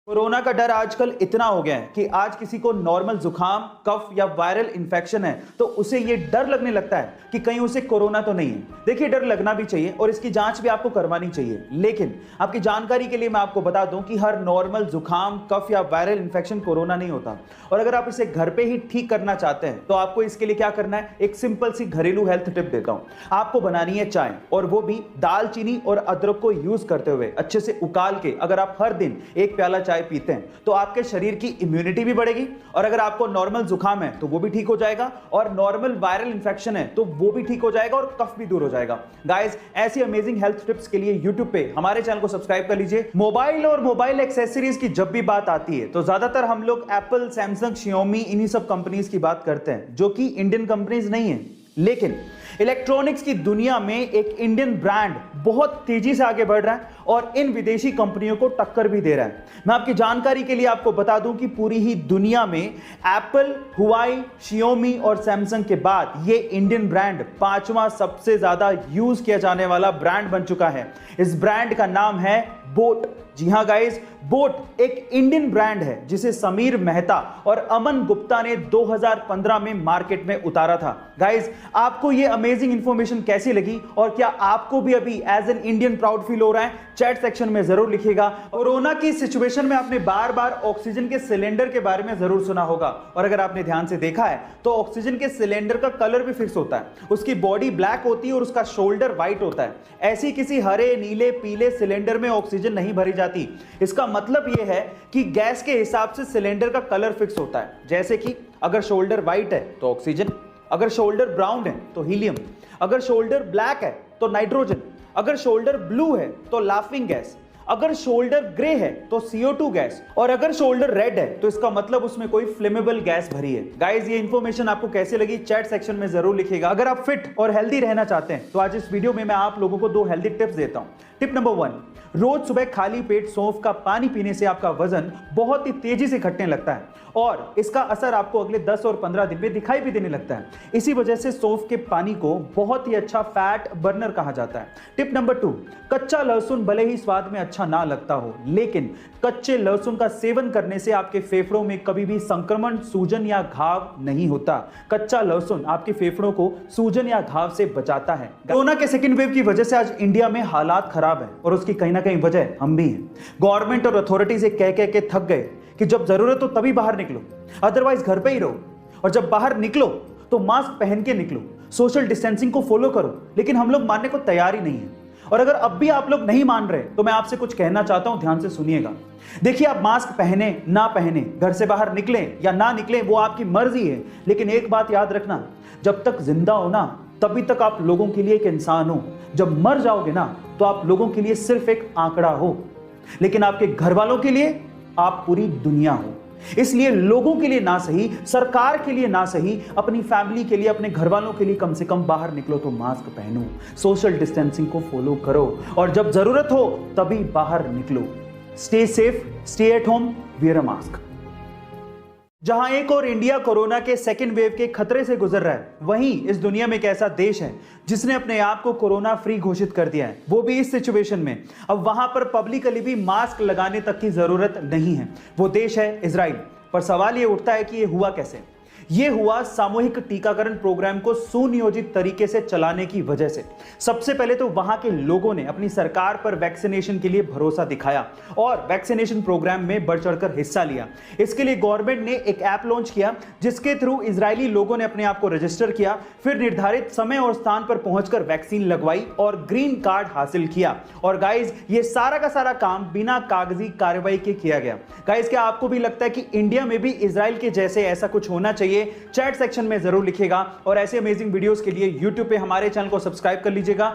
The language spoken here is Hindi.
कोरोना का डर आजकल इतना हो गया है कि आज किसी को नॉर्मल जुकाम, कफ या वायरल इंफेक्शन है तो उसे ये डर लगने लगता है कि कहीं उसे कोरोना तो नहीं है। देखिए, डर लगना भी चाहिए और इसकी जांच भी आपको करवानी चाहिए, लेकिन आपकी जानकारी के लिए मैं आपको बता दूं कि हर नॉर्मल जुकाम, कफ या वायरल इंफेक्शन कोरोना नहीं होता। और अगर आप इसे घर पे ही ठीक करना चाहते हैं तो आपको इसके लिए क्या करना है, एक सिंपल सी घरेलू हेल्थ टिप देता हूं। आपको बनानी है चाय, और वो भी दालचीनी और अदरक को यूज करते हुए अच्छे से उकाल के। अगर आप हर दिन एक प्याला चाय पीते हैं तो आपके शरीर की इम्यूनिटी भी बढ़ेगी, और अगर आपको नॉर्मल जुकाम है तो वो भी ठीक हो जाएगा, और नॉर्मल वायरल इंफेक्शन है तो वो भी ठीक हो जाएगा, और कफ भी दूर हो जाएगा। गाइस, ऐसी अमेजिंग हेल्थ टिप्स के लिए YouTube पे हमारे चैनल को सब्सक्राइब कर लीजिए। मोबाइल और मोबाइल एक्सेसरीज की जब भी बात आती है तो ज्यादातर हम लोग एप्पल, सैमसंग, शियोमी, इन्हीं सब कंपनीज की बात करते हैं, जो कि इंडियन कंपनीज नहीं है। लेकिन इलेक्ट्रॉनिक्स की दुनिया में एक इंडियन ब्रांड बहुत तेजी से आगे बढ़ रहा है और इन विदेशी कंपनियों को टक्कर भी दे रहा है। मैं आपकी जानकारी के लिए आपको बता दूं कि पूरी ही दुनिया में एप्पल, हुआई, शियोमी और सैमसंग के बाद ये इंडियन ब्रांड 5वां सबसे ज्यादा यूज किया जाने वाला ब्रांड बन चुका है। इस ब्रांड का नाम है बोट। जी हां गाइस, बोट एक इंडियन ब्रांड है जिसे समीर मेहता और अमन गुप्ता ने 2015 में मार्केट में उतारा था। गाइस, आपको ये अमेजिंग इंफॉर्मेशन कैसी लगी और क्या आपको भी अभी as an Indian proud feel हो रहा है? चैट सेक्शन में जरूर लिखिएगा। कोरोना की सिचुएशन में आपने बार बार ऑक्सीजन के सिलेंडर के बारे में जरूर सुना होगा, और अगर आपने ध्यान से देखा है तो ऑक्सीजन के सिलेंडर का कलर भी फिक्स होता है। उसकी बॉडी ब्लैक होती है और उसका शोल्डर व्हाइट होता है। ऐसी किसी हरे, नीले, पीले सिलेंडर में ऑक्सीजन नहीं भरी जाती। इसका मतलब यह है कि गैस के हिसाब से सिलेंडर का कलर फिक्स होता है। जैसे कि अगर शोल्डर व्हाइट है तो ऑक्सीजन, अगर शोल्डर ब्राउन है तो हीलियम, अगर शोल्डर ब्लैक है तो नाइट्रोजन, अगर शोल्डर ब्लू है तो लाफिंग गैस, अगर शोल्डर ग्रे है तो CO2 गैस, और अगर शोल्डर रेड है तो इसका मतलब उसमें कोई फ्लेमेबल गैस भरी है। गाइस, ये इंफॉर्मेशन आपको कैसे लगी चैट सेक्शन में जरूर लिखिएगा। अगर आप फिट और हेल्दी रहना चाहते हैं तो आज इस वीडियो में मैं आप लोगों को 2 हेल्दी टिप्स देता हूं। टिप नंबर 1, रोज सुबह खाली पेट सौंफ का पानी पीने से आपका वजन बहुत ही तेजी से घटने लगता है, और इसका असर आपको अगले 10 और 15 दिन में दिखाई भी देने लगता है। इसी वजह से सौंफ के पानी को बहुत ही अच्छा फैट बर्नर कहा जाता है। टिप नंबर 2, कच्चा लहसुन भले ही स्वाद में अच्छा ना लगता हो, लेकिन कच्चे लहसुन का सेवन करने से आपके फेफड़ों में कभी भी संक्रमण, सूजन या घाव नहीं होता। कच्चा लहसुन आपके फेफड़ों को सूजन या घाव से बचाता है। कोरोना के सेकेंड वेव की वजह से आज इंडिया में हालात खराब है, और उसकी कहीं ना कहीं वजह हम भी हैं। गवर्नमेंट और अथॉरिटी से कह के थक गए कि जब जरूरत हो तभी बाहर निकलो, अदरवाइज घर पे ही रहो, और जब बाहर निकलो तो मास्क पहन के निकलो, सोशल डिस्टेंसिंग को फॉलो करो। लेकिन हम लोग मानने को तैयार ही नहीं है। और अगर अब भी आप लोग नहीं मान रहे तो मैं आपसे कुछ कहना चाहता हूं, ध्यान से सुनिएगा। देखिए, आप मास्क पहने ना पहने, घर से बाहर निकलें या ना निकलें, वो आपकी मर्जी है, लेकिन एक बात याद रखना, जब तक जिंदा हो ना तभी तक आप लोगों के लिए एक इंसान हो। जब मर जाओगे ना तो आप लोगों के लिए सिर्फ एक आंकड़ा हो, लेकिन आपके घर वालों के लिए आप पूरी दुनिया हो। इसलिए लोगों के लिए ना सही, सरकार के लिए ना सही, अपनी फैमिली के लिए, अपने घर वालों के लिए कम से कम बाहर निकलो तो मास्क पहनो, सोशल डिस्टेंसिंग को फॉलो करो, और जब जरूरत हो तभी बाहर निकलो। Stay safe, stay at home, wear a mask. जहां एक और इंडिया कोरोना के सेकेंड वेव के खतरे से गुजर रहा है, वहीं इस दुनिया में एक ऐसा देश है जिसने अपने आप को कोरोना फ्री घोषित कर दिया है, वो भी इस सिचुएशन में। अब वहां पर पब्लिकली भी मास्क लगाने तक की जरूरत नहीं है। वो देश है इजराइल। पर सवाल ये उठता है कि ये हुआ कैसे? ये हुआ सामूहिक टीकाकरण प्रोग्राम को सुनियोजित तरीके से चलाने की वजह से। सबसे पहले तो वहां के लोगों ने अपनी सरकार पर वैक्सीनेशन के लिए भरोसा दिखाया और वैक्सीनेशन प्रोग्राम में बढ़ चढ़कर हिस्सा लिया। इसके लिए गवर्नमेंट ने एक ऐप लॉन्च किया जिसके थ्रू इजरायली लोगों ने अपने आप को रजिस्टर किया, फिर निर्धारित समय और स्थान पर पहुंचकर वैक्सीन लगवाई और ग्रीन कार्ड हासिल किया। और गाइज, ये सारा का सारा काम बिना कागजी कार्रवाई के किया गया। गाइज, क्या आपको भी लगता है कि इंडिया में भी इजराइल के जैसे ऐसा कुछ होना चाहिए? चैट सेक्शन में जरूर लिखिएगा, और ऐसे अमेजिंग वीडियोस के लिए YouTube पे हमारे चैनल को सब्सक्राइब कर लीजिएगा।